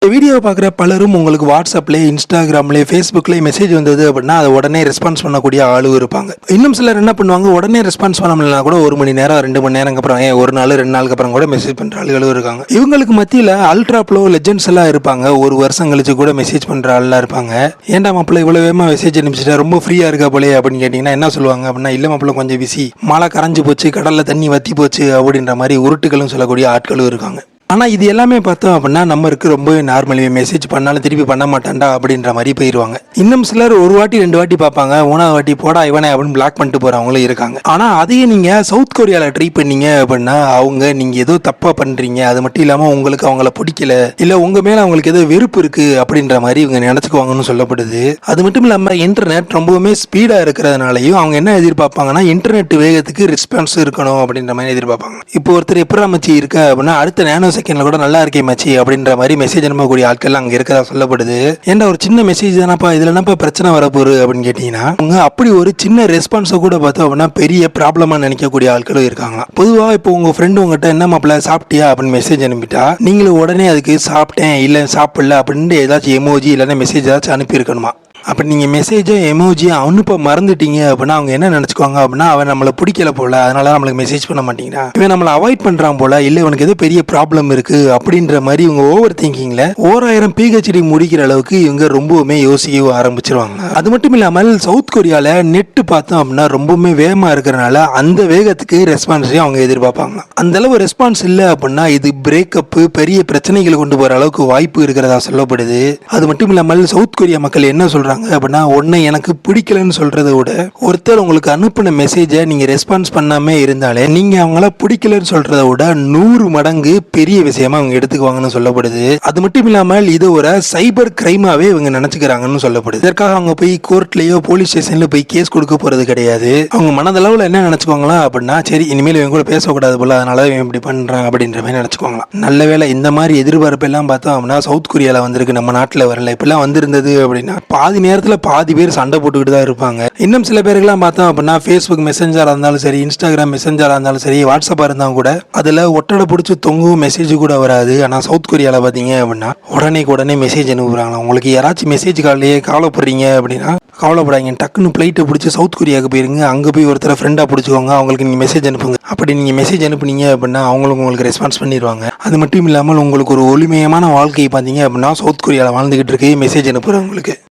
இந்த வீடியோவை பார்க்குற பலரும் உங்களுக்கு வாட்ஸ்அப்லேயே இன்ஸ்டாகிராம்லேயே ஃபேஸ்புக்லேயே மெசேஜ் வந்தது அப்படின்னா அதை உடனே ரெஸ்பான்ஸ் பண்ணக்கூடிய ஆளும் இருப்பாங்க. இன்னும் சிலர் என்ன பண்ணுவாங்க, உடனே ரெஸ்பான்ஸ் பண்ண முடியலனா கூட 1 மணி நேரம் 2 மணி நேரம் அப்புறம் ஒரு நாள் 2 நாளுக்கு அப்புறம் கூட மெசேஜ் பண்ணுற ஆளுகளும் இருக்காங்க. இவங்களுக்கு மத்தியில் அல்ட்ரா ப்ளோ லெஜெண்ட்ஸ் எல்லாம் இருப்பாங்க. 1 வருஷம் கழிச்சு கூட மெசேஜ் பண்ணுற ஆள்லாம் இருப்பாங்க. ஏன்டா மாப்பிள்ள இவ்வளோ வேகமாக மெசேஜ் அனுப்பிச்சிட்டா, ரொம்ப ஃப்ரீயாக இருக்கா போலே அப்படின்னு கேட்டிங்கன்னா என்ன சொல்லுவாங்க அப்படின்னா, இல்லை மாப்பிள்ள கொஞ்சம் பிஸி, மழை கரைஞ்சி போச்சு, கடலில் தண்ணி வற்றி போச்சு அப்படின்ற மாதிரி உருட்டுகளும் சொல்லக்கூடிய ஆட்களும் இருக்காங்க. ஆனால் இது எல்லாமே பார்த்தோம் அப்படின்னா நம்மளுக்கு ரொம்பவே நார்மல், மெசேஜ் பண்ணாலும் திருப்பி பண்ண மாட்டான்டா அப்படின்ற மாதிரி போயிடுவாங்க. இன்னும் சிலர் 1 வாட்டி 2 வாட்டி பார்ப்பாங்க, 3வது வாட்டி போடா இவனை அப்படின்னு பிளாக் பண்ணிட்டு போகிறவங்களும் இருக்காங்க. ஆனால் அதையே நீங்கள் சவுத் கொரியாவில் ட்ரை பண்ணீங்க அப்படின்னா நீங்கள் ஏதோ தப்பாக பண்ணுறீங்க, அது மட்டும் இல்லாமல் உங்களுக்கு அவங்கள பிடிக்கல, இல்லை உங்கள் மேலே அவங்களுக்கு ஏதோ வெறுப்பு இருக்குது அப்படின்ற மாதிரி இவங்க நினச்சிக்குவாங்கன்னு சொல்லப்படுது. அது மட்டும் இல்லாமல் இன்டர்நெட் ரொம்பவுமே ஸ்பீடாக இருக்கிறதுனாலையும் அவங்க என்ன எதிர்பார்ப்பாங்கன்னா, இன்டர்நெட் வேகத்துக்கு ரெஸ்பான்ஸ் இருக்கணும் அப்படின்ற மாதிரி எதிர்பார்ப்பாங்க. இப்போ ஒருத்தர் எப்போ அமைச்சு இருக்க அப்படின்னா அடுத்த நேனோ செகண்ட்ல கூட நல்லா இருக்கே மச்சி அப்படின்ற மாதிரி மெசேஜ் அனுப்பக்கூடிய ஆட்கள் அங்கே இருக்கிறதா சொல்லப்படுது. ஏன்டா ஒரு சின்ன மெசேஜ் தானப்பா, இதுல என்னப்பா பிரச்சனை வரப்போகுது அப்படின்னு கேட்டீங்கன்னா அவங்க அப்படி ஒரு சின்ன ரெஸ்பான்ஸை கூட பார்த்தோம் அப்படின்னா பெரிய ப்ராப்ளமா நினைக்கக்கூடிய ஆட்களும் இருக்காங்க. பொதுவாக இப்போ உங்க ஃப்ரெண்டு உங்ககிட்ட என்ன மாப்பிள்ள சாப்பிட்டியா அப்படின்னு மெசேஜ் அனுப்பிட்டா நீங்களும் உடனே அதுக்கு சாப்பிட்டேன் இல்லை சாப்பிடல அப்படின்னு ஏதாச்சும் எமோஜி இல்லைன்னா மெசேஜ் ஏதாச்சும் அனுப்பியிருக்கணுமா? அப்போ நீங்கள் மெசேஜோ எமோஜியோ அனுப்ப மறந்துட்டீங்க அப்படின்னா அவங்க என்ன நினச்சிக்குவாங்க அப்படின்னா, அவன் நம்மளை பிடிக்கல போல அதனால நம்மளுக்கு மெசேஜ் பண்ண மாட்டேங்கிறான், இவன் நம்மளை அவாய்ட் பண்ணுறான் போல, இல்லை இவனுக்கு ஏதோ பெரிய ப்ராப்ளம் இருக்குது அப்படின்ற மாதிரி இவங்க ஓவர் திங்கிங்கில் 1000 PhD முடிக்கிற அளவுக்கு இவங்க ரொம்பவுமே யோசிக்க ஆரம்பிச்சிருவாங்க. அது மட்டும் இல்லாமல் சவுத் கொரியாவில் நெட்டு பார்த்தோம் அப்படின்னா ரொம்பவுமே வேகமாக இருக்கிறனால அந்த வேகத்துக்கு ரெஸ்பான்ஸையும் அவங்க எதிர்பார்ப்பாங்க. அந்த அளவு ரெஸ்பான்ஸ் இல்லை அப்படின்னா இது பிரேக்கப்பு பெரிய பிரச்சனைகளை கொண்டு போகிற அளவுக்கு வாய்ப்பு இருக்கிறதா சொல்லப்படுது. அது மட்டும் இல்லாமல் சவுத் கொரியா மக்கள் என்ன சொல்கிறாங்க அப்படின்னா, ஒன்றை எனக்கு பிடிக்கலன்னு சொல்றதை விட ஒருத்தர் உங்களுக்கு அனுப்பின மெசேஜை நீங்க ரெஸ்பான்ஸ் பண்ணாம இருந்தாலே நீங்க அவங்கள பிடிக்கலன்னு சொல்றதை விட 100 மடங்கு பெரிய விஷயமா அவங்க எடுத்துக்குவாங்கன்னு சொல்லப்படுது. அது மட்டும் இல்லாமல் இது ஒரு சைபர் கிரைமாவே இவங்க நினைச்சுக்கிறாங்கன்னு சொல்லப்படுது. இதற்காக அவங்க போய் கோர்ட்லயோ போலீஸ் ஸ்டேஷன்ல போய் கேஸ் கொடுக்க போறது கிடையாது. அவங்க மனதளவுல என்ன நினைச்சுக்குவாங்களா அப்படின்னா, சரி இனிமேல் இவங்க கூட பேசக்கூடாது போல அதனால இவன் இப்படி பண்றான் அப்படின்ற மாதிரி நினைச்சுக்குவாங்களாம். நல்ல வேலை இந்த மாதிரி எதிர்பார்ப்பு எல்லாம் பார்த்தோம் அப்படின்னா சவுத் கொரியால வந்திருக்கு, நம்ம நாட்டில் வரல. இப்பெல்லாம் வந்திருந்தது அப்படின்னா பாதி நேரத்தில் பாதி பேர் சண்டை போட்டுக்கிட்டு தான் இருப்பாங்க. இன்னும் சில பேருக்குலாம் பார்த்தோம் அப்படின்னா ஃபேஸ்புக் மெசஞ்சராக இருந்தாலும் சரி, இன்ஸ்டாகிராம் மெசஞ்சராக இருந்தாலும் சரி, வாட்ஸ்அப்பாக இருந்தாலும் கூட அதில் ஒட்டடை பிடிச்சி தொங்கும் மெசேஜ் கூட வராது. ஆனால் சவுத் கொரியாவில் பார்த்தீங்க அப்படின்னா உடனே மெசேஜ் அனுப்புகிறாங்களா. உங்களுக்கு யாராச்சும் மெசேஜ் காலையே கவலைப்படுறீங்க அப்படின்னா கவலைப்படாங்க, டக்குன்னு ஃப்ளைட்டை பிடிச்சி சவுத் கொரியாவுக்கு போயிருங்க, அங்கே போய் ஒருத்தரை ஃப்ரெண்டாக பிடிச்சிக்கோங்க, அவங்களுக்கு நீங்கள் மெசேஜ் அனுப்புங்க. அப்படி நீங்கள் மெசேஜ் அனுப்புனீங்க அப்படின்னா அவங்களுக்கு உங்களுக்கு ரெஸ்பான்ஸ் பண்ணிடுவாங்க. அது மட்டும் இல்லாமல் உங்களுக்கு ஒரு ஒளிமயமான வாழ்க்கையை பார்த்தீங்க அப்படின்னா சவுத் கொரியாவில் வாழ்ந்துகிட்டு இருக்கு மெசேஜ் அனுப்புகிறவங்களுக்கு.